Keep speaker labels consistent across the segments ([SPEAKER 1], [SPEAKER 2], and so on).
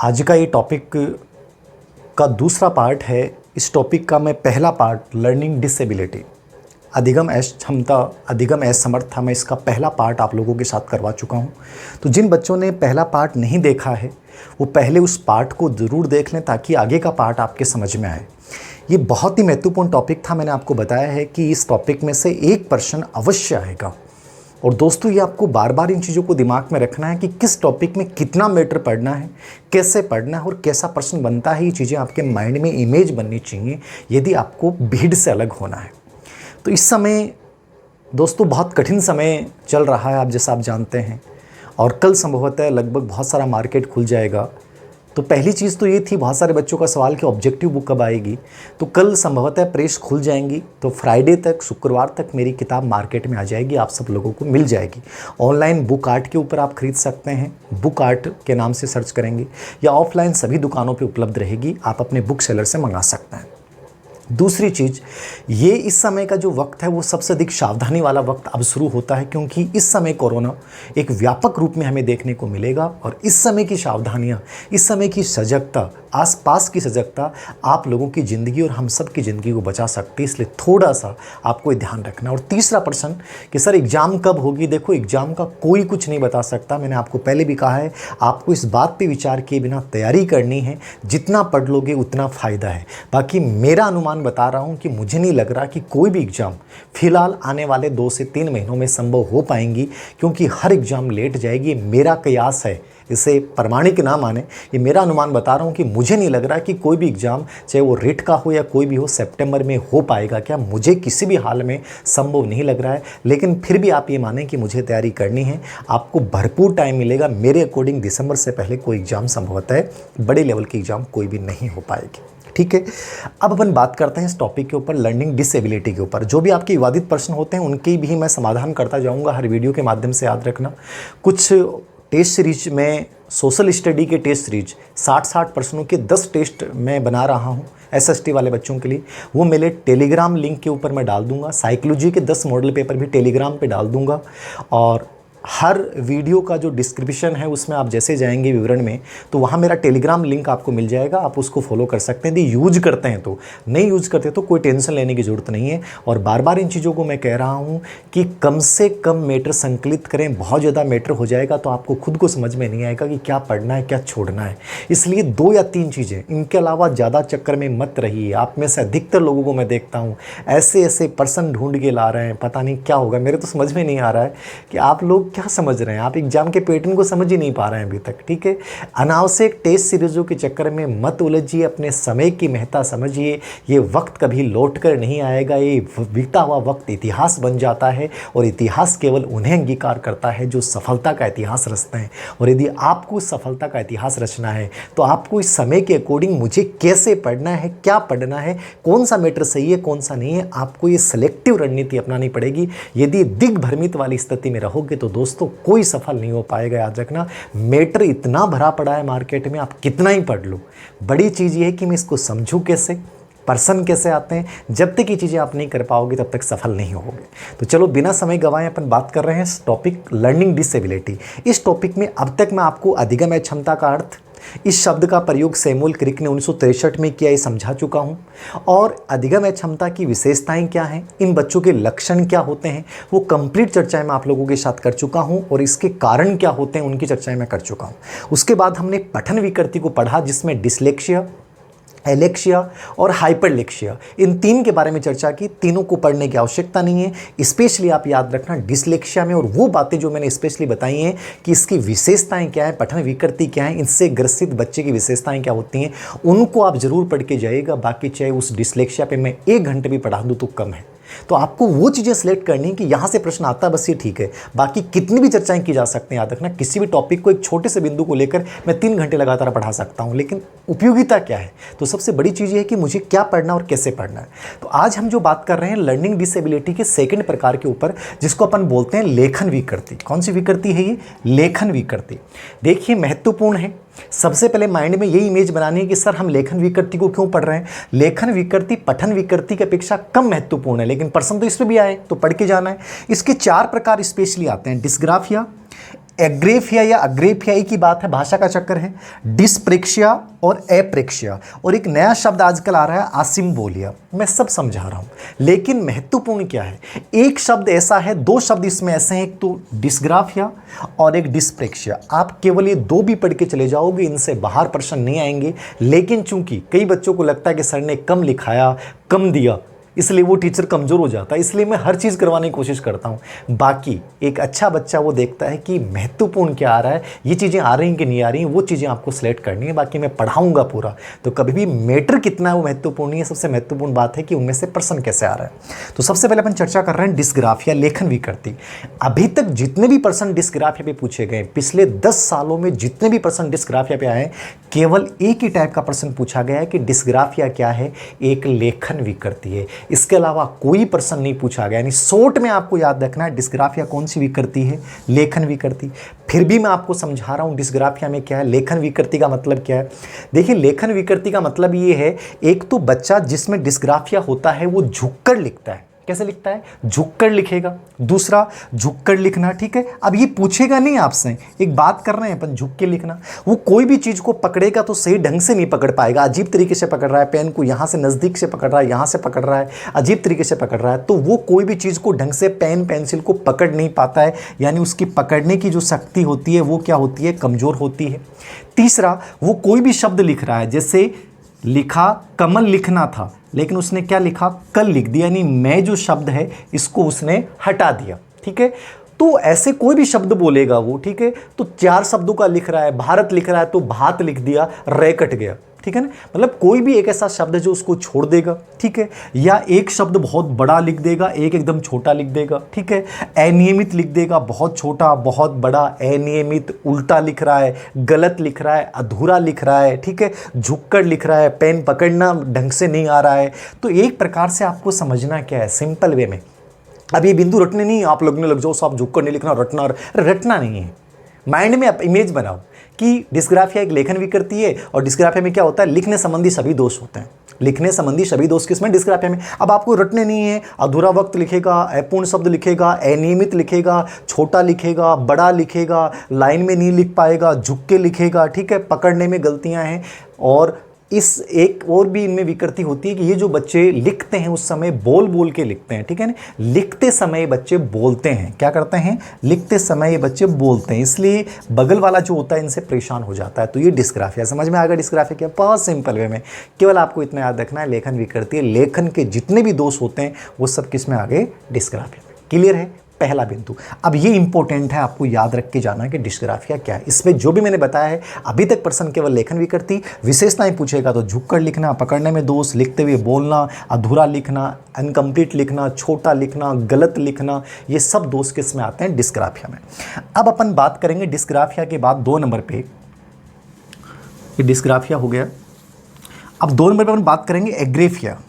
[SPEAKER 1] आज का ये टॉपिक का दूसरा पार्ट है। इस टॉपिक का मैं पहला पार्ट लर्निंग डिसेबिलिटी, अधिगम ऐश क्षमता, अधिगम असमर्थता, मैं इसका पहला पार्ट आप लोगों के साथ करवा चुका हूँ। तो जिन बच्चों ने पहला पार्ट नहीं देखा है वो पहले उस पार्ट को ज़रूर देख लें ताकि आगे का पार्ट आपके समझ में आए। ये बहुत ही महत्वपूर्ण टॉपिक था। मैंने आपको बताया है कि इस टॉपिक में से एक प्रश्न अवश्य आएगा। और दोस्तों, ये आपको बार बार इन चीज़ों को दिमाग में रखना है कि किस टॉपिक में कितना मैटर पढ़ना है, कैसे पढ़ना है और कैसा प्रश्न बनता है। ये चीज़ें आपके माइंड में इमेज बननी चाहिए यदि आपको भीड़ से अलग होना है। तो इस समय दोस्तों बहुत कठिन समय चल रहा है, आप जैसा आप जानते हैं, और कल संभवतः लगभग बहुत सारा मार्केट खुल जाएगा। तो पहली चीज़ तो ये थी, बहुत सारे बच्चों का सवाल कि ऑब्जेक्टिव बुक कब आएगी। तो कल संभवतः प्रेस खुल जाएंगी, तो फ्राइडे तक, शुक्रवार तक मेरी किताब मार्केट में आ जाएगी, आप सब लोगों को मिल जाएगी। ऑनलाइन बुक आर्ट के ऊपर आप खरीद सकते हैं, बुक आर्ट के नाम से सर्च करेंगे, या ऑफलाइन सभी दुकानों पे उपलब्ध रहेगी, आप अपने बुक सेलर से मंगा सकते हैं। दूसरी चीज़, ये इस समय का जो वक्त है वो सबसे अधिक सावधानी वाला वक्त अब शुरू होता है, क्योंकि इस समय कोरोना एक व्यापक रूप में हमें देखने को मिलेगा। और इस समय की सावधानियाँ, इस समय की सजगता, आसपास की सजगता आप लोगों की ज़िंदगी और हम सब की ज़िंदगी को बचा सकती है, इसलिए थोड़ा सा आपको ध्यान रखना। और तीसरा प्रश्न कि सर एग्ज़ाम कब होगी। देखो, एग्ज़ाम का कोई कुछ नहीं बता सकता। मैंने आपको पहले भी कहा है, आपको इस बात पे विचार किए बिना तैयारी करनी है। जितना पढ़ लोगे उतना फ़ायदा है। बाकी मेरा अनुमान बता रहा हूं कि मुझे नहीं लग रहा कि कोई भी एग्ज़ाम फिलहाल आने वाले 2 से 3 महीनों में संभव हो पाएंगी, क्योंकि हर एग्ज़ाम लेट जाएगी। मेरा कयास है, इसे प्रमाणिक ना माने, ये मेरा अनुमान बता रहा हूँ कि मुझे नहीं लग रहा कि कोई भी एग्ज़ाम, चाहे वो रिट का हो या कोई भी हो, सितंबर में हो पाएगा। क्या मुझे किसी भी हाल में संभव नहीं लग रहा है, लेकिन फिर भी आप ये मानें कि मुझे तैयारी करनी है। आपको भरपूर टाइम मिलेगा। मेरे अकॉर्डिंग दिसंबर से पहले कोई एग्ज़ाम संभवतः है, बड़े लेवल की एग्ज़ाम कोई भी नहीं हो पाएगी। ठीक है, अब अपन बात करते हैं इस टॉपिक के ऊपर, लर्निंग डिसेबिलिटी के ऊपर। जो भी आपके विवादित प्रश्न होते हैं उनके भी मैं समाधान करता जाऊंगा हर वीडियो के माध्यम से, याद रखना। कुछ टेस्ट सीरीज में, सोशल स्टडी के टेस्ट सीरीज 60 प्रश्नों के 10 टेस्ट मैं बना रहा हूं एसएसटी वाले बच्चों के लिए। वो मेरे टेलीग्राम लिंक के ऊपर मैं डाल दूंगा। साइकोलॉजी के 10 मॉडल पेपर भी टेलीग्राम पे डाल दूंगा। और हर वीडियो का जो डिस्क्रिप्शन है उसमें आप जैसे जाएंगे विवरण में, तो वहाँ मेरा टेलीग्राम लिंक आपको मिल जाएगा, आप उसको फॉलो कर सकते हैं। यदि यूज करते हैं तो, नहीं यूज करते तो कोई टेंशन लेने की ज़रूरत नहीं है। और बार बार इन चीज़ों को मैं कह रहा हूँ कि कम से कम मैटर संकलित करें। बहुत ज़्यादा मैटर हो जाएगा तो आपको खुद को समझ में नहीं आएगा कि क्या पढ़ना है, क्या छोड़ना है। इसलिए 2 या 3 चीज़ें, इनके अलावा ज़्यादा चक्कर में मत रहिए। आप में से अधिकतर लोगों को मैं देखता हूँ ऐसे ऐसे पर्सन ढूंढ के ला रहे हैं, पता नहीं क्या होगा। मेरे तो समझ में नहीं आ रहा है कि आप लोग क्या समझ रहे हैं। आप एग्जाम के पैटर्न को समझ ही नहीं पा रहे हैं अभी तक। ठीक है, अनावश्यक टेस्ट सीरीजों के चक्कर में मत उलझिए, अपने समय की महत्ता समझिए। ये वक्त कभी लौट कर नहीं आएगा। ये बीता हुआ वक्त इतिहास बन जाता है, और इतिहास केवल उन्हें अंगीकार करता है जो सफलता का इतिहास रचते हैं। और यदि आपको सफलता का इतिहास रचना है तो आपको इस समय के अकॉर्डिंग मुझे कैसे पढ़ना है, क्या पढ़ना है, कौन सा मैटर सही है, कौन सा नहीं है, आपको ये सिलेक्टिव रणनीति अपनानी पड़ेगी। यदि दिग्भ्रमित वाली स्थिति में रहोगे तो दोस्तों कोई सफल नहीं हो पाएगा। याद रखना, मैटर इतना भरा पड़ा है मार्केट में, आप कितना ही पढ़ लो। बड़ी चीज़ ये है कि मैं इसको समझूं कैसे, पर्सन कैसे आते हैं। जब तक ये चीज़ें आप नहीं कर पाओगे तब तक सफल नहीं होगे। तो चलो बिना समय गंवाए अपन बात कर रहे हैं इस टॉपिक लर्निंग डिसेबिलिटी। इस टॉपिक में अब तक मैं आपको अधिगम क्षमता का अर्थ, इस शब्द का प्रयोग सैमुअल क्रिक ने 1963 में किया, ये समझा चुका हूँ। और अधिगम क्षमता की विशेषताएं क्या हैं, इन बच्चों के लक्षण क्या होते हैं, वो कंप्लीट चर्चाएं मैं आप लोगों के साथ कर चुका हूँ। और इसके कारण क्या होते हैं उनकी चर्चाएं मैं कर चुका हूँ। उसके बाद हमने पठन विकृति को पढ़ा, जिसमें डिसलेक्सिया, एलेक्सिया और हाइपरलेक्सिया, इन 3 के बारे में चर्चा की। तीनों को पढ़ने की आवश्यकता नहीं है। स्पेशली आप याद रखना डिसलेक्सिया में, और वो बातें जो मैंने स्पेशली बताई हैं कि इसकी विशेषताएं क्या हैं, पठन विकृति क्या है, इनसे ग्रसित बच्चे की विशेषताएं क्या होती हैं, उनको आप जरूर पढ़ के जाइएगा। बाकी चाहे उस डिसलेक्सिया पे मैं 1 घंटे भी पढ़ा दूँ तो कम है। तो आपको वो चीज़ें सेलेक्ट करनी है कि यहाँ से प्रश्न आता है, बस ये ठीक है। बाकी कितनी भी चर्चाएं की जा सकती हैं। याद रखना, किसी भी टॉपिक को एक छोटे से बिंदु को लेकर मैं 3 घंटे लगातार पढ़ा सकता हूँ, लेकिन उपयोगिता क्या है। तो सबसे बड़ी चीज़ ये है कि मुझे क्या पढ़ना और कैसे पढ़ना है। तो आज हम जो बात कर रहे हैं लर्निंग डिसेबिलिटी के सेकंड प्रकार के ऊपर, जिसको अपन बोलते हैं लेखन विकृति। कौन सी विकृति है ये? लेखन विकृति। देखिए, महत्वपूर्ण है। सबसे पहले माइंड में यही इमेज बनानी है कि सर हम लेखन विकृति को क्यों पढ़ रहे हैं। लेखन विकृति पठन विकृति की अपेक्षा कम महत्वपूर्ण है, लेकिन प्रश्न तो इसमें भी आए तो पढ़ के जाना है। इसके 4 प्रकार स्पेशली आते हैं: डिस्ग्राफिया, एग्रेफिया या अग्रेफियाई की बात है, भाषा का चक्कर है, डिस्प्रेक्शिया और अप्रेक्शिया, और एक नया शब्द आजकल आ रहा है आसिम्बोलिया। मैं सब समझा रहा हूं, लेकिन महत्वपूर्ण क्या है, एक शब्द ऐसा है, दो शब्द इसमें ऐसे हैं, एक तो डिस्ग्राफिया और एक डिस्प्रेक्शिया। आप केवल ये दो भी पढ़ के चले जाओगे, इनसे बाहर प्रश्न नहीं आएंगे। लेकिन चूंकि कई बच्चों को लगता है कि सर ने कम लिखाया, कम दिया, इसलिए वो टीचर कमज़ोर हो जाता है, इसलिए मैं हर चीज़ करवाने की कोशिश करता हूँ। बाकी एक अच्छा बच्चा वो देखता है कि महत्वपूर्ण क्या आ रहा है, ये चीज़ें आ रही हैं कि नहीं आ रही हैं, वो चीज़ें आपको सेलेक्ट करनी है। बाकी मैं पढ़ाऊँगा पूरा, तो कभी भी मैटर कितना है वो महत्वपूर्ण नहीं है, सबसे महत्वपूर्ण बात है कि उनमें से प्रश्न कैसे आ रहा है। तो सबसे पहले अपन चर्चा कर रहे हैं डिस्ग्राफिया, लेखन विकृति। अभी तक जितने भी प्रश्न डिस्ग्राफिया पे पूछे गए, पिछले 10 सालों में जितने भी प्रश्न डिस्ग्राफिया पे आए, केवल एक ही टाइप का प्रश्न पूछा गया है कि डिस्ग्राफिया क्या है, एक लेखन विकृति है। इसके अलावा कोई प्रश्न नहीं पूछा गया। यानी शॉर्ट में आपको याद रखना है डिस्ग्राफिया कौन सी विकृति है, लेखन विकृति। फिर भी मैं आपको समझा रहा हूं डिस्ग्राफिया में क्या है, लेखन विकृति का मतलब क्या है। देखिए, लेखन विकृति का मतलब ये है, एक तो बच्चा जिसमें डिस्ग्राफिया होता है वो झुककर लिखता है। कैसे लिखता है, झुककर लिखेगा। दूसरा, झुककर लिखना, ठीक है। अब ये पूछेगा नहीं आपसे, एक बात कर रहे हैं अपन, झुक के लिखना। वो कोई भी चीज़ को पकड़ेगा तो सही ढंग से नहीं पकड़ पाएगा, अजीब तरीके से पकड़ रहा है, पेन को यहाँ से नज़दीक से पकड़ रहा है, यहाँ से पकड़ रहा है, अजीब तरीके से पकड़ रहा है, तो वो कोई भी चीज़ को ढंग से पेन पेंसिल को पकड़ नहीं पाता है। यानी उसकी पकड़ने की जो शक्ति होती है वो क्या होती है, कमज़ोर होती है। तीसरा, वो कोई भी शब्द लिख रहा है, जैसे लिखा कमल लिखना था, लेकिन उसने क्या लिखा, कल लिख दिया, यानी मैं जो शब्द है इसको उसने हटा दिया, ठीक है। तो ऐसे कोई भी शब्द बोलेगा वो, ठीक है, तो 4 शब्दों का लिख रहा है, भारत लिख रहा है तो भात लिख दिया, रे कट गया, ठीक है ना। मतलब कोई भी एक ऐसा शब्द है जो उसको छोड़ देगा, ठीक है। या एक शब्द बहुत बड़ा लिख देगा, एक एकदम छोटा लिख देगा, ठीक है। अनियमित लिख देगा, बहुत छोटा बहुत बड़ा, अनियमित, उल्टा लिख रहा है, गलत लिख रहा है, अधूरा लिख रहा है, ठीक है, झुककर लिख रहा है, पेन पकड़ना ढंग से नहीं आ रहा है। तो एक प्रकार से आपको समझना क्या है, सिंपल वे में। अब ये बिंदु रटने नहीं, आप लगने लग जाओ साहब झुककर नहीं लिखना, रटना नहीं है। माइंड में आप इमेज बनाओ कि डिस्ग्राफिया एक लेखन विकृति है, और डिस्ग्राफिया में क्या होता है, लिखने संबंधी सभी दोष होते हैं। लिखने संबंधी सभी दोष किसमें, डिस्ग्राफिया में। अब आपको रटने नहीं है, अधूरा वक्त लिखेगा, अपूर्ण शब्द लिखेगा, अनियमित लिखेगा, छोटा लिखेगा, बड़ा लिखेगा, लाइन में नहीं लिख पाएगा, झुक के लिखेगा, ठीक है, पकड़ने में गलतियां हैं। और इस एक और भी इनमें विकृति होती है कि ये जो बच्चे लिखते हैं उस समय बोल बोल के लिखते हैं, ठीक है ना। लिखते समय बच्चे बोलते हैं, क्या करते हैं, लिखते समय ये बच्चे बोलते हैं, इसलिए बगल वाला जो होता है इनसे परेशान हो जाता है। तो ये डिस्ग्राफिया, समझ में आ गया डिस्ग्राफिया क्या, बहुत सिंपल वे में। केवल आपको इतना याद रखना है, लेखन विकृति है, लेखन के जितने भी दोष होते हैं वो सब किस में आ गए, डिस्ग्राफिया में। क्लियर है, पहला बिंदु। अब ये इंपॉर्टेंट है, आपको याद रख के जाना है कि डिस्ग्राफिया क्या है। इसमें जो भी मैंने बताया है अभी तक प्रश्न केवल लेखन विकृति, विशेषताएं पूछेगा तो झुककर लिखना, पकड़ने में दोष, लिखते हुए बोलना, अधूरा लिखना, अनकम्प्लीट लिखना, छोटा लिखना, गलत लिखना, ये सब दोष किस में आते हैं, डिस्ग्राफिया में। अब अपन बात करेंगे डिस्ग्राफिया के बाद 2 नंबर पे, ये डिस्ग्राफिया हो गया। अब 2 नंबर पे अपन बात करेंगे एग्रेफिया।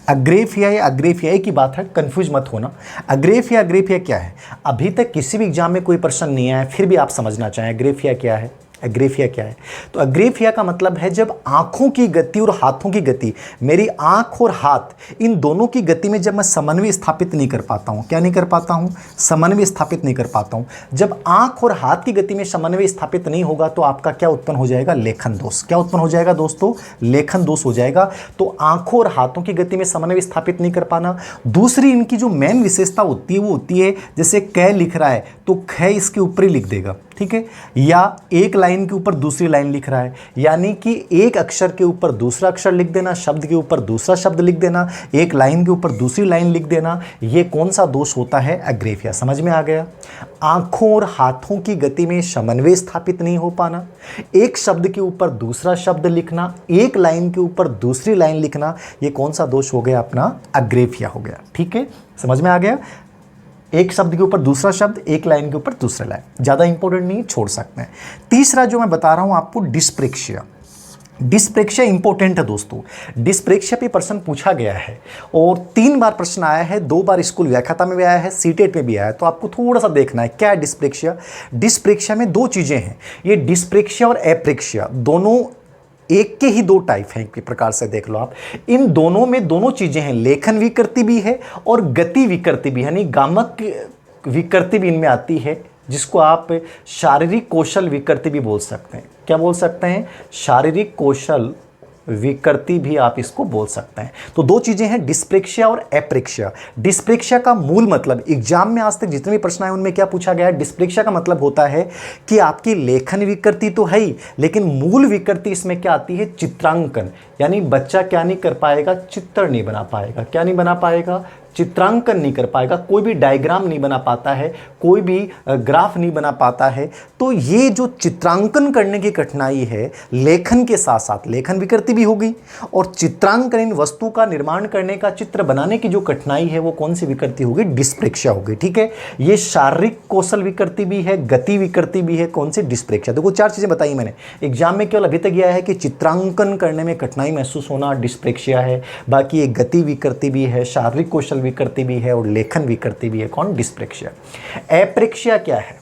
[SPEAKER 1] अग्रेफिया या अग्रेफिया की बात है, कंफ्यूज मत होना। अग्रेफिया अग्रेफिया क्या है, अभी तक किसी भी एग्जाम में कोई प्रश्न नहीं आया, फिर भी आप समझना चाहें अग्रेफिया क्या है। अग्रेफिया क्या है, तो अग्रेफिया का मतलब है जब आंखों की गति और हाथों की गति, मेरी आंख और हाथ इन दोनों की गति में जब मैं समन्वय स्थापित नहीं कर पाता हूं, क्या नहीं कर पाता हूं, समन्वय स्थापित नहीं कर पाता हूं। जब आंख और हाथ की गति में समन्वय स्थापित नहीं होगा तो आपका क्या उत्पन्न हो जाएगा, लेखन दोष। क्या उत्पन्न हो जाएगा दोस्तों, लेखन दोष हो जाएगा। तो आंखों और हाथों की गति में समन्वय स्थापित नहीं कर पाना। दूसरी इनकी जो मेन विशेषता होती है वो होती है, जैसे क लिख रहा है तो ख इसके ऊपर ही लिख देगा, ठीक है, या एक लाइन के ऊपर दूसरी लाइन लिख रहा है, यानी कि एक अक्षर के ऊपर दूसरा अक्षर लिख देना, शब्द के ऊपर दूसरा शब्द लिख देना, एक लाइन के ऊपर दूसरी लाइन लिख देना, ये कौन सा दोष होता है, अग्रेफिया। समझ में आ गया। आंखों और हाथों की गति में समन्वय स्थापित नहीं हो पाना, एक शब्द के ऊपर दूसरा शब्द लिखना, एक लाइन के ऊपर दूसरी लाइन लिखना, ये कौन सा दोष हो गया, अपना अग्रेफिया हो गया। ठीक है, समझ में आ गया। एक शब्द के ऊपर दूसरा शब्द, एक लाइन के ऊपर दूसरा लाइन, ज़्यादा इंपॉर्टेंट नहीं, छोड़ सकते हैं। तीसरा जो मैं बता रहा हूं आपको, डिस्प्रेक्शिया। डिस्प्रेक्शिया इंपॉर्टेंट है दोस्तों। डिस्प्रेक्शिया पे प्रश्न पूछा गया है और 3 बार प्रश्न आया है, 2 बार स्कूल व्याख्याता में भी आया है, सीटेट में भी आया है। तो आपको थोड़ा सा देखना है क्या है डिस्प्रेक्शिया। डिस्प्रेक्शिया में 2 चीज़ें हैं, ये डिस्प्रेक्शिया और अप्रेक्शिया, दोनों एक के ही 2 टाइप हैं, एक प्रकार से देख लो आप। इन दोनों में दोनों चीजें हैं, लेखन विकृति भी है और गति विकृति भी है, यानी गामक विकृति भी इनमें आती है, जिसको आप शारीरिक कौशल विकृति भी बोल सकते हैं। क्या बोल सकते हैं? शारीरिक कौशल विकृति भी आप इसको बोल सकते हैं। तो दो चीजें हैं, डिस्प्रेक्शिया और एप्रेक्शिया। डिस्प्रेक्शिया का मूल मतलब, एग्जाम में आज तक जितने भी प्रश्न आए उनमें क्या पूछा गया है? डिस्प्रेक्शिया का मतलब होता है कि आपकी लेखन विकृति तो है ही, लेकिन मूल विकृति इसमें क्या आती है? चित्रांकन। यानी बच्चा क्या नहीं कर पाएगा? चित्र नहीं बना पाएगा। क्या नहीं बना पाएगा? चित्रांकन नहीं कर पाएगा, कोई भी डायग्राम नहीं बना पाता है, कोई भी ग्राफ नहीं बना पाता है। तो ये जो चित्रांकन करने की कठिनाई है, लेखन के साथ साथ लेखन विकृति भी होगी, और चित्रांकन, इन वस्तु का निर्माण करने का, चित्र बनाने की जो कठिनाई है वो कौन सी विकृति होगी? डिस्प्रेक्शिया होगी। ठीक है, ये शारीरिक कौशल विकृति भी है, गति विकृति भी है। कौन सी? डिस्प्रेक्शिया। देखो 4 चीजें बताई मैंने। एग्जाम में केवल अभी तक यह है कि चित्रांकन करने में कठिनाई महसूस होना डिस्प्रेक्शिया है, बाकी एक गति विकृति भी है, शारीरिक कौशल विकृति भी है और लेखन विकृति भी है। कौन? डिस्प्रेक्शिया। एप्रेक्शिया क्या है?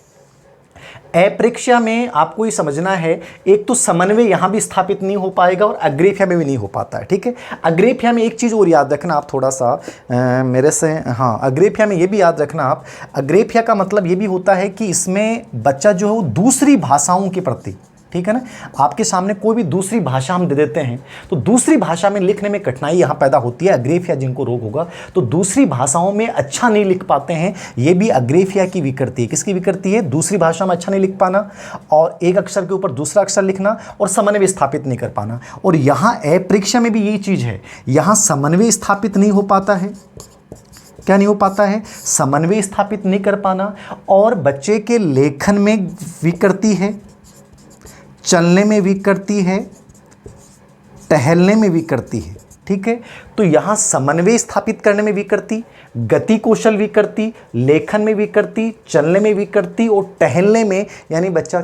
[SPEAKER 1] एप्रेक्शिया में आपको ये समझना है, एक तो समन्वय यहां भी स्थापित नहीं हो पाएगा और अग्रेफिया में भी नहीं हो पाता है। ठीक है, अग्रेफिया में एक चीज और याद रखना आप थोड़ा सा मेरे से, हाँ, अग्रेफिया में ये भी याद रखना आप, अग्रेफिया का मतलब ये भी होता है कि इसमें बच्चा जो है वो दूसरी भाषाओं के प्रति, ठीक है ना, आपके सामने कोई भी दूसरी भाषा हम दे देते हैं तो दूसरी भाषा में लिखने में कठिनाई यहां पैदा होती है। अग्रेफिया जिनको रोग होगा तो दूसरी भाषाओं में अच्छा नहीं लिख पाते हैं, ये भी अग्रेफिया की विकृति है। किसकी विकृति है? दूसरी भाषा में अच्छा नहीं लिख पाना और एक अक्षर के ऊपर दूसरा अक्षर लिखना और समन्वय स्थापित नहीं कर पाना। और यहां एप्रेक्शिया में भी यही चीज है, यहां समन्वय स्थापित नहीं हो पाता है। क्या नहीं हो पाता है? समन्वय स्थापित नहीं कर पाना, और बच्चे के लेखन में विकृति है, चलने में विकृति है, टहलने में विकृति है। ठीक है, तो यहां समन्वय स्थापित करने में विकृति, गति कौशल विकृति, लेखन में विकृति, चलने में विकृति और टहलने में, यानी बच्चा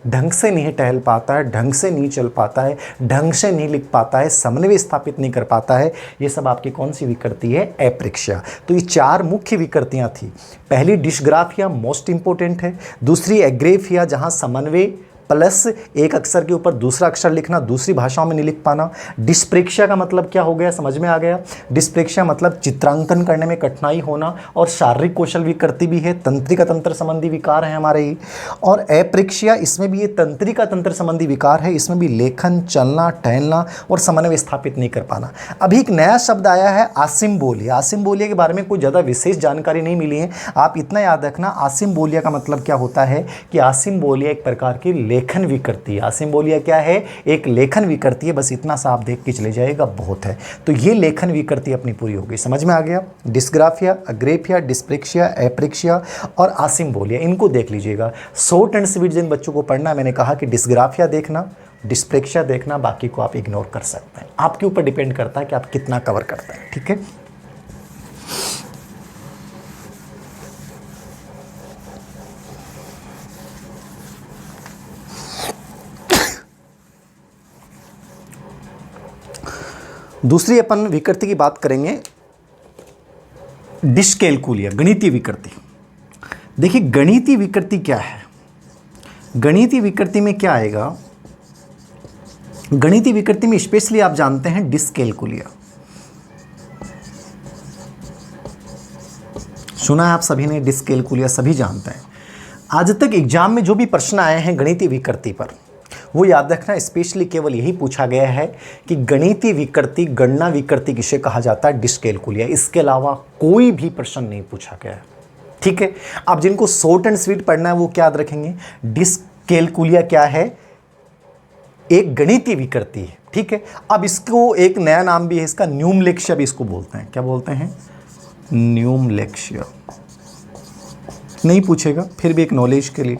[SPEAKER 1] ढंग से नहीं टहल पाता है, ढंग से नहीं चल पाता है, ढंग से नहीं लिख पाता है, समन्वय स्थापित नहीं कर पाता है। ये सब आपकी कौन सी विकृति है? एप्रेक्शिया। तो ये 4 मुख्य विकृतियां थी। पहली डिस्ग्राफिया मोस्ट इंपॉर्टेंट है, दूसरी एग्रेफिया जहां समन्वय प्लस एक अक्षर के ऊपर दूसरा अक्षर लिखना, दूसरी भाषाओं में नहीं लिख पाना। डिस्प्रेक्शिया का मतलब क्या हो गया? समझ में आ गया? डिस्प्रेक्शिया मतलब चित्रांकन करने में कठिनाई होना और शारीरिक कौशल विकृति भी है, तंत्रिका तंत्र संबंधी विकार है हमारे ही। और एप्रेक्शिया, इसमें भी ये तंत्रिका तंत्र संबंधी विकार है, इसमें भी लेखन, चलना, टहलना और समन्वय स्थापित नहीं कर पाना। अभी एक नया शब्द आया है आसिम्बोलिया। आसिम्बोलिया के बारे में कोई ज़्यादा विशेष जानकारी नहीं मिली है, आप इतना याद रखना आसिम्बोलिया का मतलब क्या होता है कि आसिम्बोलिया एक प्रकार की लेखन विकृति। आसिम्बोलिया क्या है? एक लेखन विकृति है। बस इतना सा आप देख के चले जाएगा, बहुत है। तो ये लेखन विकृति अपनी पूरी हो गई। समझ में आ गया? डिस्ग्राफिया, अग्रेफिया, डिस्प्रेक्शिया, एप्रेक्शिया और आसिम्बोलिया, इनको देख लीजिएगा। शॉर्ट एंड स्वीट जिन बच्चों को पढ़ना है, मैंने कहा कि डिस्ग्राफिया देखना, डिस्प्रेक्शिया देखना, बाकी को आप इग्नोर कर सकते हैं। आपके ऊपर डिपेंड करता है कि आप कितना कवर करते हैं। ठीक है, दूसरी अपन विकृति की बात करेंगे, डिस्कैल्कुलिया, गणितीय विकृति। देखिए गणितीय विकृति क्या है? गणितीय विकृति में क्या आएगा? गणितीय विकृति में स्पेशली आप जानते हैं डिस्कैल्कुलिया, सुना है आप सभी ने, डिस्कैल्कुलिया सभी जानते हैं। आज तक एग्जाम में जो भी प्रश्न आए हैं गणितीय विकृति पर, वो याद रखना, स्पेशली केवल यही पूछा गया है कि गणितीय विकृति, गणना विकृति किसे कहा जाता है? डिस्कैल्कुलिया। इसके अलावा कोई भी प्रश्न नहीं पूछा गया है। ठीक है, अब जिनको शॉर्ट एंड स्वीट पढ़ना है वो क्या याद रखेंगे? डिस्कैल्कुलिया क्या है? एक गणितीय विकृति है। ठीक है, अब इसको एक नया नाम भी है इसका, न्यूमलेक्शिया भी इसको बोलते हैं। क्या बोलते हैं? न्यूमलेक्शिया। नहीं पूछेगा, फिर भी एक नॉलेज के लिए।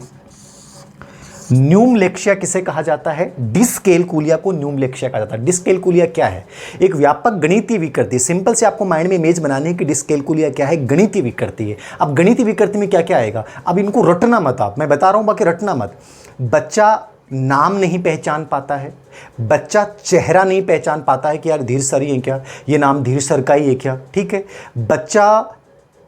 [SPEAKER 1] न्यूमलेक्शिया किसे कहा जाता है? डिस्कैल्कुलिया को न्यूमलेक्शिया कहा जाता है। डिस्कैल्कुलिया क्या है? एक व्यापक गणितीय विकृति। सिंपल से आपको माइंड में इमेज बनानी है कि डिस्कैल्कुलिया क्या है? गणितीय विकृति है। अब गणितीय विकृति में क्या क्या आएगा? अब इनको रटना मत, आप, मैं बता रहा हूं, बाकी रटना मत। बच्चा नाम नहीं पहचान पाता है, बच्चा चेहरा नहीं पहचान पाता है कि यार धीर सर ही है क्या, ये नाम धीर सर का ही है क्या। ठीक है, बच्चा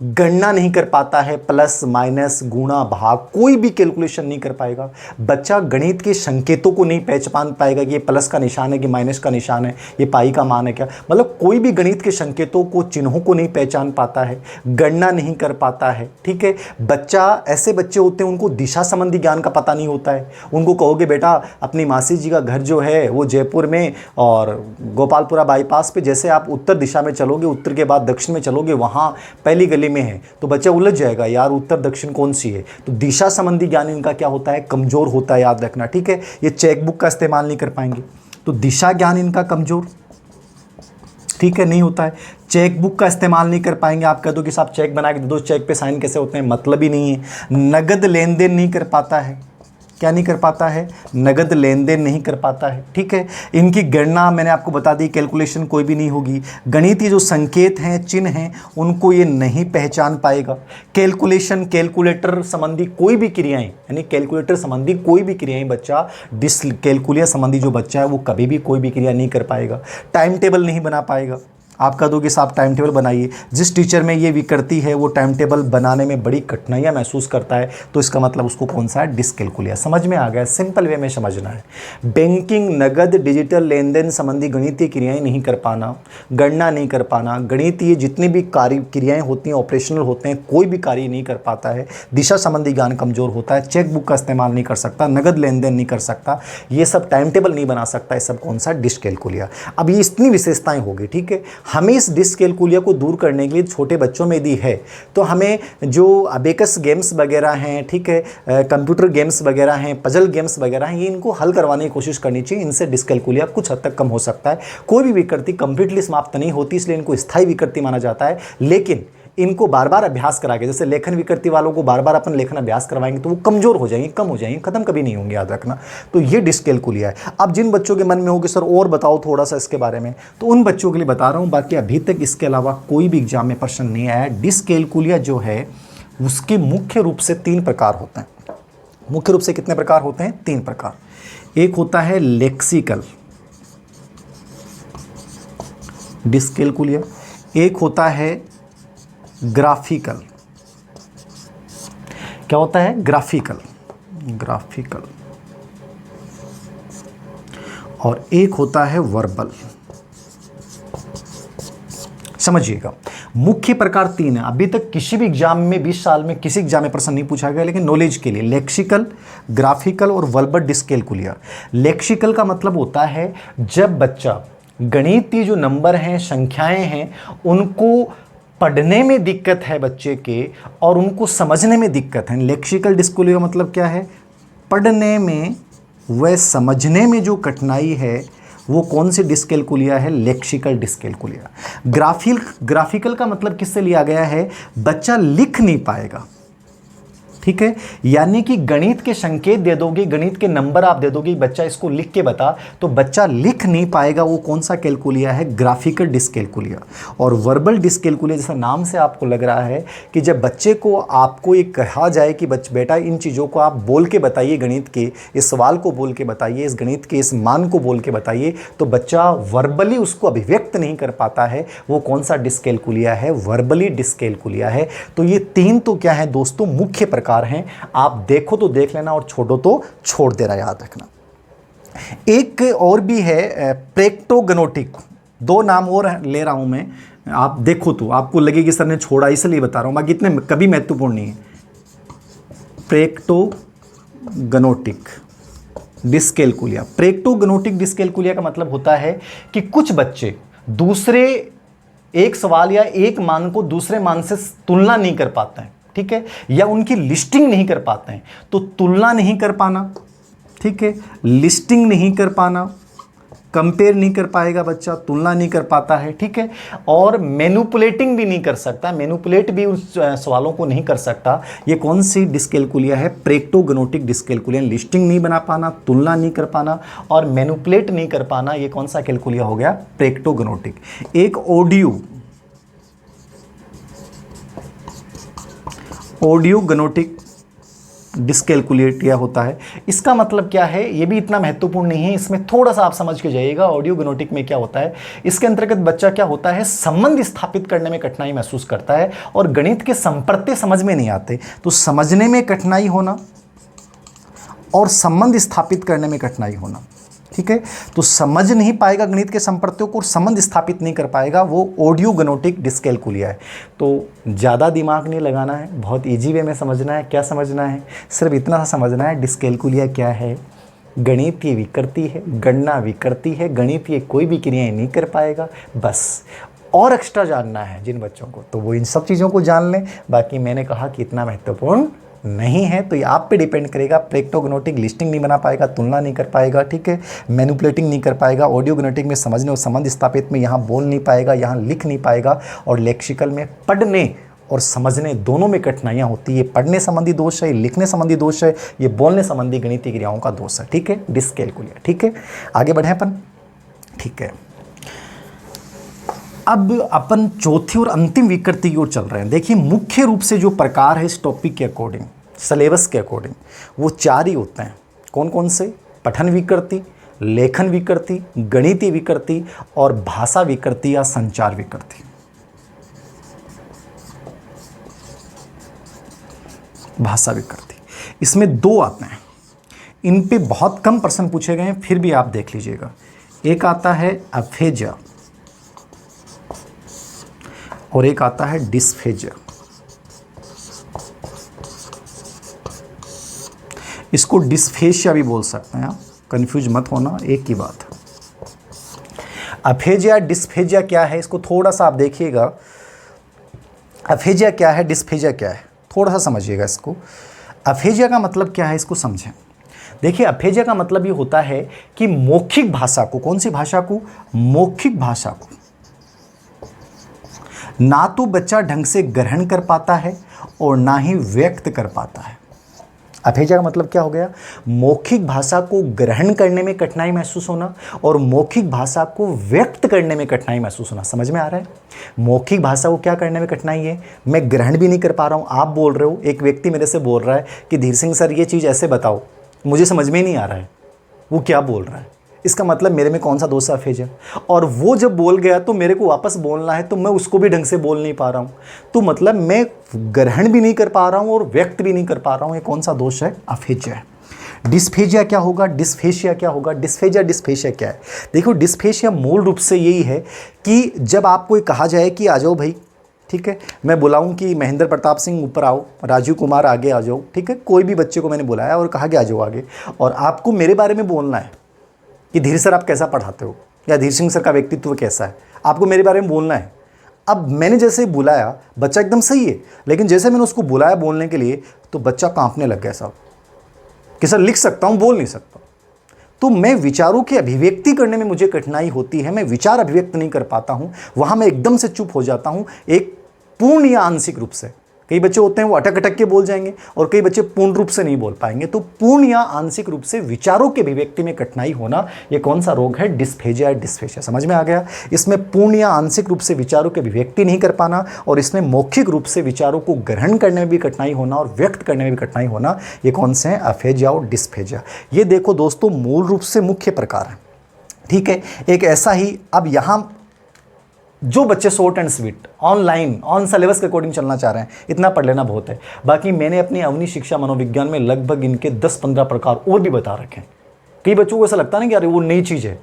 [SPEAKER 1] गणना नहीं कर पाता है, प्लस माइनस गुणा भाग कोई भी कैलकुलेशन नहीं कर पाएगा। बच्चा गणित के संकेतों को नहीं पहचान पाएगा कि ये प्लस का निशान है कि माइनस का निशान है, ये पाई का मान है क्या, मतलब कोई भी गणित के संकेतों को, चिन्हों को नहीं पहचान पाता है, गणना नहीं कर पाता है। ठीक है, बच्चा, ऐसे बच्चे होते हैं उनको दिशा संबंधी ज्ञान का पता नहीं होता है। उनको कहोगे बेटा अपनी मासी जी का घर जो है वो जयपुर में और गोपालपुरा बाईपास पे, जैसे आप उत्तर दिशा में चलोगे, उत्तर के बाद दक्षिण में चलोगे, वहाँ पहली गली में है, तो बच्चा उलझ जाएगा यार उत्तर दक्षिण कौन सी है। तो दिशा संबंधी ज्ञान इनका क्या होता है, कमजोर होता है, याद रखना। ठीक है, ये चेक बुक का इस्तेमाल नहीं कर पाएंगे, तो दिशा ज्ञान इनका कमजोर, ठीक है, नहीं होता है। चेक बुक का इस्तेमाल नहीं कर पाएंगे, आप कह दो कि साहब चेक बना के दे दो, चेक पे साइन कैसे होते हैं, मतलब ही नहीं है। नगद लेन देन नहीं कर पाता है, क्या नहीं कर पाता है, नगद लेन देन नहीं कर पाता है। ठीक है, इनकी गणना मैंने आपको बता दी, कैलकुलेशन कोई भी नहीं होगी। गणितीय जो संकेत हैं, चिन्ह हैं, उनको ये नहीं पहचान पाएगा। कैलकुलेशन, कैलकुलेटर संबंधी कोई भी क्रियाएं, यानी कैलकुलेटर संबंधी कोई भी क्रियाएं बच्चा, डिसकैलकुलिया संबंधी जो बच्चा है वो कभी भी कोई भी क्रिया नहीं कर पाएगा। टाइम टेबल नहीं बना पाएगा। आप कह दो कि साहब टाइम टेबल बनाइए, जिस टीचर में ये विकृति है वो टाइम टेबल बनाने में बड़ी कठिनाइयाँ महसूस करता है, तो इसका मतलब उसको कौन सा है, डिसकैलकुलिया। समझ में आ गया, सिंपल वे में समझना है। बैंकिंग, नगद, डिजिटल लेन देन संबंधी गणितीय क्रियाएं नहीं कर पाना, गणना नहीं कर पाना, गणितीय जितनी भी कार्य क्रियाएं होती हैं, ऑपरेशनल होते हैं, कोई भी कार्य नहीं कर पाता है। दिशा संबंधी ज्ञान कमजोर होता है, चेक बुक का इस्तेमाल नहीं कर सकता, नगद लेन देन नहीं कर सकता, ये सब टाइम टेबल नहीं बना सकता, ये सब कौन सा, डिसकैलकुलिया। अब ये इतनी विशेषताएं होगी। ठीक है, हमें इस डिसकैलकुलिया को दूर करने के लिए छोटे बच्चों में यदि है तो हमें जो अबेकस गेम्स वगैरह हैं, ठीक है, कंप्यूटर गेम्स वगैरह हैं, पजल गेम्स वगैरह हैं, ये इनको हल करवाने की कोशिश करनी चाहिए। इनसे डिसकैलकुलिया कुछ हद तक कम हो सकता है। कोई भी विकृति कंप्लीटली समाप्त नहीं होती, इसलिए इनको स्थायी विकृति माना जाता है, लेकिन इनको बार बार अभ्यास करा के, जैसे लेखन विकृति वालों को बार बार अपन लेखन अभ्यास करवाएंगे तो वो कमजोर हो जाएंगे, कम हो जाएंगे, खत्म कभी नहीं होंगे, याद रखना। तो ये डिसकैलकुलिया है। अब जिन बच्चों के मन में हो कि सर और बताओ थोड़ा सा इसके बारे में, तो उन बच्चों के लिए बता रहा हूँ, बाकी अभी तक इसके अलावा कोई भी एग्जाम में प्रश्न नहीं आया। डिसकैलकुलिया जो है उसके मुख्य रूप से 3 प्रकार होते हैं। मुख्य रूप से कितने प्रकार होते हैं, 3 प्रकार। एक होता है लेक्सिकल डिसकैलकुलिया, एक होता है ग्राफिकल, क्या होता है, ग्राफिकल, और एक होता है वर्बल। समझिएगा, मुख्य प्रकार 3 है। अभी तक किसी भी एग्जाम में 20 साल में किसी एग्जाम में प्रश्न नहीं पूछा गया, लेकिन नॉलेज के लिए लेक्सिकल, ग्राफिकल और वर्बल डिसकैलकुलिया। लेक्सिकल का मतलब होता है जब बच्चा गणितीय जो नंबर हैं, संख्याएं हैं, उनको पढ़ने में दिक्कत है बच्चे के और उनको समझने में दिक्कत है। लेक्सिकल डिसकैलकुलिया मतलब क्या है, पढ़ने में व समझने में जो कठिनाई है वो कौन सी डिसकैलकुलिया है, लेक्सिकल डिसकैलकुलिया। ग्राफिकल का मतलब किससे लिया गया है, बच्चा लिख नहीं पाएगा। ठीक है, यानी कि गणित के संकेत दे दोगे, गणित के नंबर आप दे दोगे, बच्चा इसको लिख के बता, तो बच्चा लिख नहीं पाएगा, वो कौन सा कैलकुलिया है, ग्राफिकल डिसकैलकुलिया। और वर्बल डिसकैलकुलिया, जैसा नाम से आपको लग रहा है कि जब बच्चे को आपको ये कहा जाए कि बेटा इन चीज़ों को आप बोल के बताइए, गणित के इस सवाल को बोल के बताइए, इस गणित के इस मान को बोल के बताइए, तो बच्चा वर्बली उसको अभिव्यक्त नहीं कर पाता है, वो कौन सा डिसकैलकुलिया है, वर्बली डिसकैलकुलिया है। तो ये 3 तो क्या है दोस्तों, मुख्य प्रकार हैं। आप देखो तो देख लेना और छोड़ो तो छोड़ देना, याद रखना। एक और भी है प्रेक्टोगनोटिक, 2 नाम और ले रहा हूं मैं, आप देखो तो आपको लगे कि सर ने छोड़ा, इसलिए बता रहा हूं, बाकी इतने कभी महत्वपूर्ण नहीं है। प्रेक्टोगनोटिक डिसकैलकुलिया। प्रेक्टोगनोटिक डिसकैलकुलिया का मतलब होता है कि कुछ बच्चे दूसरे एक सवाल या एक मान को दूसरे मान से तुलना नहीं कर पाते हैं, ठीक है, या उनकी लिस्टिंग नहीं कर पाते हैं। तो तुलना नहीं कर पाना, ठीक है, लिस्टिंग नहीं कर पाना, कंपेयर नहीं कर पाएगा बच्चा, तुलना नहीं कर पाता है, ठीक है, और मैनिपुलेटिंग भी नहीं कर सकता, मैनिपुलेट भी उस सवालों को नहीं कर सकता। ये कौन सी डिसकैलकुलिया है, प्रेक्टोगनोटिक डिसकैलकुलिया। लिस्टिंग नहीं बना पाना, तुलना नहीं कर पाना और मैनिपुलेट नहीं कर पाना, ये कौन सा कैलकुलिया हो गया, प्रेक्टोगनोटिक। एक ऑडियोगनोटिक डिस्कैलकुलेटिया होता है। इसका मतलब क्या है, ये भी इतना महत्वपूर्ण नहीं है, इसमें थोड़ा सा आप समझ के जाइएगा। ऑडियोग्नोटिक में क्या होता है, इसके अंतर्गत बच्चा क्या होता है, संबंध स्थापित करने में कठिनाई महसूस करता है और गणित के संप्रत्यय समझ में नहीं आते, तो समझने में कठिनाई होना और संबंध स्थापित करने में कठिनाई होना। ठीक है, तो समझ नहीं पाएगा गणित के संप्रत्ययों को और संबंध स्थापित नहीं कर पाएगा, वो ऑडियोग्नोटिक डिस्कैलकुलिया है। तो ज़्यादा दिमाग नहीं लगाना है, बहुत इजी वे में समझना है। क्या समझना है, सिर्फ इतना सा समझना है, डिस्कैलकुलिया क्या है, गणितीय विकृति है, गणना विकृति है, गणितीय कोई भी क्रियाएं नहीं कर पाएगा, बस। और एक्स्ट्रा जानना है जिन बच्चों को, तो वो इन सब चीज़ों को जान लें। बाकी मैंने कहा कि इतना महत्वपूर्ण नहीं है, तो ये आप पे डिपेंड करेगा। प्लेक्टोग्नोटिक लिस्टिंग नहीं बना पाएगा, तुलना नहीं कर पाएगा, ठीक है, मैनिपुलेटिंग नहीं कर पाएगा, ऑडियोग्नोटिक में समझने और संबंध स्थापित में यहाँ बोल नहीं पाएगा, यहाँ लिख नहीं पाएगा, और लेक्सिकल में पढ़ने और समझने दोनों में कठिनाइयाँ होती है। ये पढ़ने संबंधी दोष है, ये लिखने संबंधी दोष है, ये बोलने संबंधी गणितीय क्रियाओं का दोष है। ठीक है, डिस्कैलकुलिया। ठीक है, आगे बढ़े अपन। ठीक है, अब अपन चौथी और अंतिम विकृति की ओर चल रहे हैं। देखिए, मुख्य रूप से जो प्रकार है इस टॉपिक के अकॉर्डिंग, सिलेबस के अकॉर्डिंग, वो 4 ही होते हैं। कौन कौन से, पठन विकृति, लेखन विकृति, गणितीय विकृति और भाषा विकृति या संचार विकृति। भाषा विकृति, इसमें 2 आते हैं, इन पे बहुत कम प्रश्न पूछे गए हैं, फिर भी आप देख लीजिएगा। एक आता है अफेजिया और एक आता है डिस्फेजिया। इसको डिस्फेशिया भी बोल सकते हैं आप, कंफ्यूज मत होना, एक ही बात। अफेजिया डिस्फेजिया क्या है, इसको थोड़ा सा आप देखिएगा। अफेजिया क्या है, डिस्फेजिया क्या है, थोड़ा सा समझिएगा इसको। अफेजिया का मतलब क्या है, इसको समझें। देखिए, अफेजिया का मतलब ये होता है कि मौखिक भाषा को, कौन सी भाषा को, मौखिक भाषा को ना तो बच्चा ढंग से ग्रहण कर पाता है और ना ही व्यक्त कर पाता है। अफेजिया का मतलब क्या हो गया, मौखिक भाषा को ग्रहण करने में कठिनाई महसूस होना और मौखिक भाषा को व्यक्त करने में कठिनाई महसूस होना। समझ में आ रहा है, मौखिक भाषा को क्या करने में कठिनाई है, मैं ग्रहण भी नहीं कर पा रहा हूँ। आप बोल रहे हो, एक व्यक्ति मेरे से बोल रहा है कि धीर सिंह सर ये चीज़ ऐसे बताओ, मुझे समझ में ही नहीं आ रहा है वो क्या बोल रहा है। इसका मतलब मेरे में कौन सा दोष है, अफेजिया। और वो जब बोल गया तो मेरे को वापस बोलना है, तो मैं उसको भी ढंग से बोल नहीं पा रहा हूँ, तो मतलब मैं ग्रहण भी नहीं कर पा रहा हूँ और व्यक्त भी नहीं कर पा रहा हूँ। ये कौन सा दोष है, अफेजिया है। डिस्फेजिया क्या होगा, डिस्फेशिया क्या होगा, डिस्फेजिया डिस्फेशिया क्या है। देखो, डिस्फेशिया मूल रूप से यही है कि जब आपको कहा जाए कि आ जाओ भाई, ठीक है, मैं बुलाऊं कि महेंद्र प्रताप सिंह ऊपर आओ, राजीव कुमार आगे आ जाओ, ठीक है, कोई भी बच्चे को मैंने बुलाया और कहा कि आ जाओ आगे, और आपको मेरे बारे में बोलना है कि धीर सर आप कैसा पढ़ाते हो या धीर सिंह सर का व्यक्तित्व कैसा है, आपको मेरे बारे में बोलना है। अब मैंने जैसे बुलाया, बच्चा एकदम सही है, लेकिन जैसे मैंने उसको बुलाया बोलने के लिए, तो बच्चा कांपने लग गया साहब कि सर लिख सकता हूँ, बोल नहीं सकता। तो मैं विचारों की अभिव्यक्ति करने में मुझे कठिनाई होती है, मैं विचार अभिव्यक्त नहीं कर पाता हूँ, वहाँ मैं एकदम से चुप हो जाता हूँ, एक पूर्ण या आंशिक रूप से। कई बच्चे होते हैं वो अटक अटक के बोल जाएंगे और कई बच्चे पूर्ण रूप से नहीं बोल पाएंगे। तो पूर्ण या आंशिक रूप से विचारों के अभिव्यक्ति में कठिनाई होना, ये कौन सा रोग है, डिस्फेजिया डिस्फेशिया। समझ में आ गया। इसमें पूर्ण या आंशिक रूप से विचारों की अभिव्यक्ति नहीं कर पाना और इसमें मौखिक रूप से विचारों को ग्रहण करने में भी कठिनाई होना और व्यक्त करने में भी कठिनाई होना, ये कौन से हैं, अफेजिया और डिस्फेजिया। ये देखो दोस्तों, मूल रूप से मुख्य प्रकार है। ठीक है, एक ऐसा ही, अब यहाँ जो बच्चे short and sweet online on syllabus के अकॉर्डिंग चलना चाह रहे हैं, इतना पढ़ लेना बहुत है। बाकी मैंने अपनी अवनी शिक्षा मनोविज्ञान में लगभग इनके 10-15 प्रकार और भी बता रखे हैं। कई बच्चों को ऐसा लगता है ना कि अरे वो नई चीज़ है,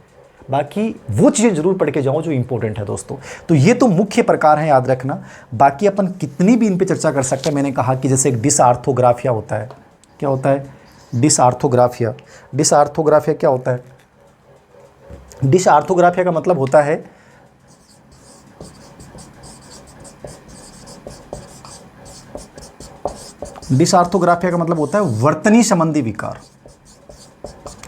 [SPEAKER 1] बाकी वो चीज़ें जरूर पढ़ के जाओ जो इंपॉर्टेंट है दोस्तों। तो ये तो मुख्य प्रकार है, याद रखना। बाकी अपन कितनी भी इन पर चर्चा कर सकते हैं। मैंने कहा कि जैसे एक डिसआर्थोग्राफिया होता है, क्या होता है, डिसआर्थोग्राफिया। डिसआर्थोग्राफिया क्या होता है, डिसआर्थोग्राफिया का मतलब होता है डिसआर्थोग्राफिया का मतलब होता है वर्तनी संबंधी विकार।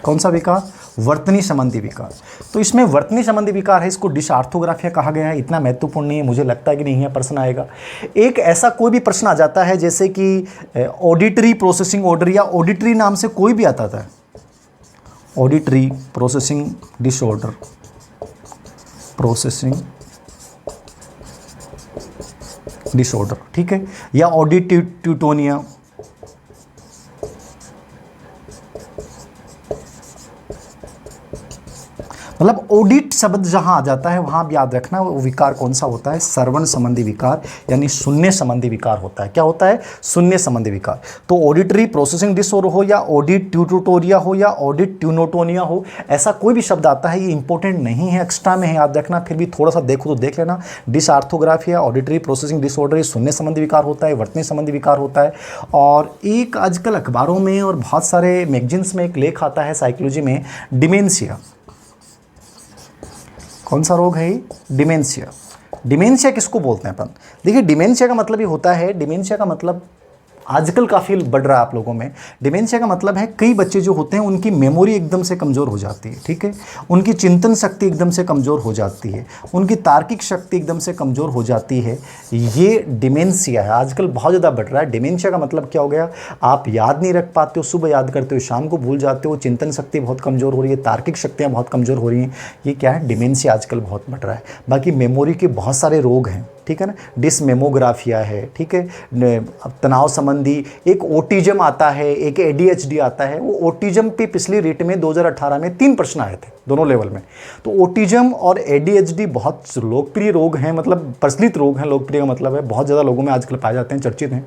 [SPEAKER 1] कौन सा विकार, वर्तनी संबंधी विकार। तो इसमें वर्तनी संबंधी विकार है, इसको डिसआर्थोग्राफिया कहा गया है। इतना महत्वपूर्ण नहीं है, मुझे लगता है कि नहीं है प्रश्न आएगा। एक ऐसा कोई भी प्रश्न आ जाता है जैसे कि ऑडिटरी प्रोसेसिंग ऑर्डर या ऑडिटरी नाम से कोई भी आता था, auditory processing disorder, processing disorder, ठीक है, या ऑडिटिव ट्यूटोनिया, मतलब ऑडिट शब्द जहाँ आ जाता है वहाँ आप याद रखना वो विकार कौन सा होता है, श्रवण संबंधी विकार यानी सुनने संबंधी विकार होता है। क्या होता है? सुनने संबंधी विकार। तो ऑडिटरी प्रोसेसिंग डिसऑर्डर हो या ऑडिट ट्यूटोटोरिया हो या ऑडिट ट्यूनोटोनिया हो, ऐसा कोई भी शब्द आता है ये इंपॉर्टेंट नहीं है, एक्स्ट्रा में है, याद रखना। फिर भी थोड़ा सा देखो तो देख लेना। डिसआर्थोग्राफिया, ऑडिटरी प्रोसेसिंग डिसऑर्डर, सुनने संबंधी विकार होता है, वर्तनी संबंधी विकार होता है। और एक आजकल अखबारों में और बहुत सारे मैगजीन्स में एक लेख आता है साइकोलॉजी में, डिमेंशिया। कौन सा रोग है ये? डिमेंशिया। डिमेंशिया किसको बोलते हैं अपन? देखिए डिमेंशिया का मतलब ये होता है, डिमेंशिया का मतलब आजकल काफ़ी बढ़ रहा है आप लोगों में। डिमेंशिया का मतलब है कई बच्चे जो होते हैं उनकी मेमोरी एकदम से कमज़ोर हो जाती है, ठीक है, उनकी चिंतन शक्ति एकदम से कमज़ोर हो जाती है, उनकी तार्किक शक्ति एकदम से कमज़ोर हो जाती है। ये डिमेंशिया है, आजकल बहुत ज़्यादा बढ़ रहा है। डिमेंशिया का मतलब क्या हो गया? आप याद नहीं रख पाते हो, सुबह याद करते हो शाम को भूल जाते हो, चिंतन शक्ति बहुत कमज़ोर हो रही है, तार्किक शक्तियाँ बहुत कमज़ोर हो रही हैं। ये क्या है? डिमेंशिया आजकल बहुत बढ़ रहा है। बाकी मेमोरी के बहुत सारे रोग हैं, ठीक है ना, डिसमेमोग्राफिया है, ठीक है, तनाव संबंधी, एक ऑटिज्म आता है, एक एडीएचडी आता है। वो ऑटिज्म पे पिछली रीट में 2018 में 3 प्रश्न आए थे दोनों लेवल में। तो ऑटिज्म और एडीएचडी बहुत लोकप्रिय रोग हैं, मतलब प्रचलित रोग हैं। लोकप्रिय का मतलब है बहुत ज़्यादा लोगों में आजकल पाए जाते हैं, चर्चित हैं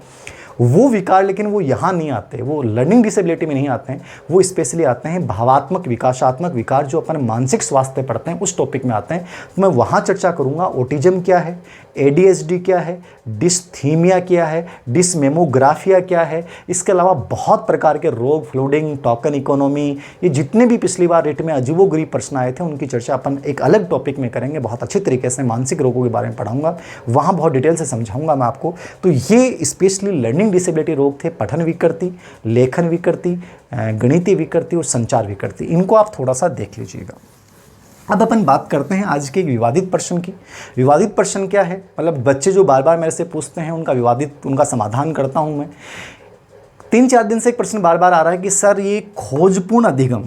[SPEAKER 1] वो विकार, लेकिन वो यहाँ नहीं आते, वो लर्निंग डिसेबिलिटी में नहीं आते हैं, वो स्पेशली आते हैं भावात्मक विकासात्मक विकार जो अपन मानसिक स्वास्थ्य पढ़ते हैं उस टॉपिक में आते हैं। तो मैं वहाँ चर्चा करूँगा ऑटिज्म क्या है, एडीएचडी क्या है, डिस्थीमिया क्या है, डिसमेमोग्राफिया क्या है। इसके अलावा बहुत प्रकार के रोग, फ्लूडिंग, टोकन इकोनॉमी, ये जितने भी पिछली बार रेट में अजीबोगरीब प्रश्न आए थे उनकी चर्चा अपन एक अलग टॉपिक में करेंगे। बहुत अच्छे तरीके से मानसिक रोगों के बारे में पढ़ाऊंगा, वहाँ बहुत डिटेल से समझाऊंगा मैं आपको। तो ये स्पेशली लर्निंग डिसेबिलिटी रोग थे, पठन विकृति, लेखन विकृति, गणितीय विकृति और संचार विकृति। इनको आप थोड़ा सा देख लीजिएगा। अब अपन बात करते हैं आज के एक विवादित प्रश्न की। विवादित प्रश्न क्या है? मतलब बच्चे जो बार बार मेरे से पूछते हैं उनका समाधान करता हूं मैं। 3-4 दिन से एक प्रश्न बार बार आ रहा है कि सर ये खोजपूर्ण अधिगम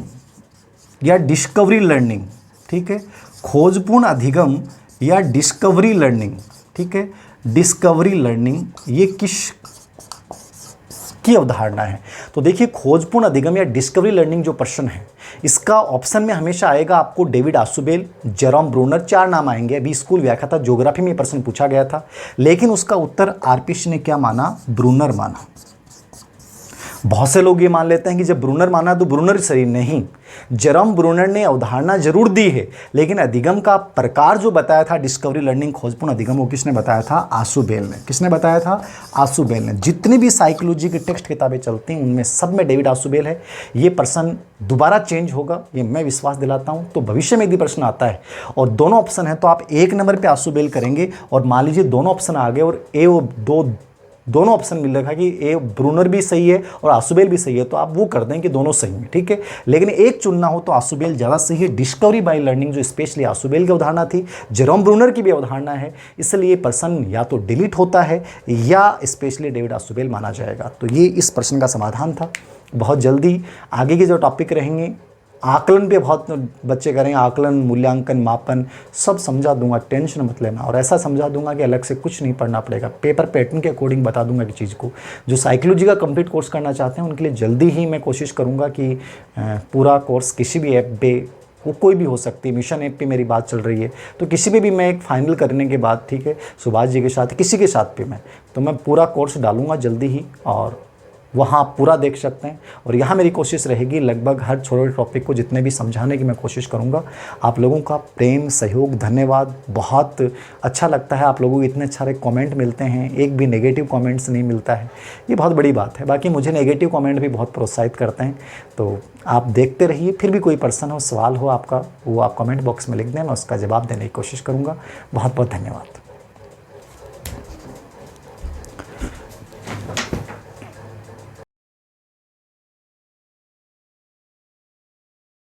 [SPEAKER 1] या डिस्कवरी लर्निंग, ठीक है, खोजपूर्ण अधिगम या डिस्कवरी लर्निंग, ठीक है, डिस्कवरी लर्निंग ये किस की अवधारणा है? तो देखिए खोजपूर्ण अधिगम या डिस्कवरी लर्निंग जो प्रश्न है इसका ऑप्शन में हमेशा आएगा आपको डेविड आसुबेल, जेरोम ब्रूनर, 4 नाम आएंगे। अभी स्कूल व्याख्याता ज्योग्राफी में प्रश्न पूछा गया था, लेकिन उसका उत्तर आरपीसी ने क्या माना? ब्रूनर माना। बहुत से लोग ये मान लेते हैं कि जब ब्रूनर माना तो ब्रूनर सही, नहीं, जेरोम ब्रूनर ने अवधारणा जरूर दी है, लेकिन अधिगम का प्रकार जो बताया था डिस्कवरी लर्निंग खोजपूर्ण अधिगम, वो किसने बताया था? आसुबेल ने। किसने बताया था? आसुबेल ने। जितनी भी साइकोलॉजी की टेक्स्ट किताबें चलती हैं उनमें सब में डेविड आसुबेल है। ये प्रश्न दोबारा चेंज होगा, ये मैं विश्वास दिलाता हूँ। तो भविष्य में यदि प्रश्न आता है और दोनों ऑप्शन है तो आप 1 नंबर पर आसुबेल करेंगे, और मान लीजिए दोनों ऑप्शन आ गए और ए और दोनों ऑप्शन मिल रखा कि ए ब्रूनर भी सही है और आसुबेल भी सही है, तो आप वो कर दें कि दोनों सही हैं, ठीक है। लेकिन एक चुनना हो तो आसुबेल ज़्यादा सही है। डिस्कवरी बाय लर्निंग जो स्पेशली आसुबेल की अवधारणा थी, जेरोम ब्रूनर की भी अवधारणा है, इसलिए ये प्रश्न या तो डिलीट होता है या स्पेशली डेविड आसुबेल माना जाएगा। तो ये इस प्रश्न का समाधान था। बहुत जल्दी आगे के जो टॉपिक रहेंगे, आकलन पे बहुत बच्चे करेंगे, आकलन, मूल्यांकन, मापन सब समझा दूंगा, टेंशन मत लेना। और ऐसा समझा दूंगा कि अलग से कुछ नहीं पढ़ना पड़ेगा, पेपर पैटर्न के अकॉर्डिंग बता दूंगा कि चीज़ को। जो साइकोलॉजी का कंप्लीट कोर्स करना चाहते हैं उनके लिए जल्दी ही मैं कोशिश करूंगा कि पूरा कोर्स किसी भी ऐप पे, वो कोई भी हो सकती है, मिशन ऐप पे मेरी बात चल रही है तो किसी पे भी मैं एक फाइनल करने के बाद, ठीक है, सुभाष जी के साथ, किसी के साथ पे मैं पूरा कोर्स डालूंगा जल्दी ही, और वहाँ आप पूरा देख सकते हैं। और यहाँ मेरी कोशिश रहेगी लगभग हर छोटे टॉपिक को जितने भी समझाने की मैं कोशिश करूँगा। आप लोगों का प्रेम, सहयोग, धन्यवाद। बहुत अच्छा लगता है, आप लोगों को इतने सारे कमेंट मिलते हैं, एक भी नेगेटिव कमेंट्स नहीं मिलता है, ये बहुत बड़ी बात है। बाकी मुझे नेगेटिव कमेंट भी बहुत प्रोत्साहित करते हैं, तो आप देखते रहिए। फिर भी कोई प्रश्न हो, सवाल हो आपका, वो आप कमेंट बॉक्स में लिख दें, मैं उसका जवाब देने की कोशिश करूँगा। बहुत बहुत धन्यवाद।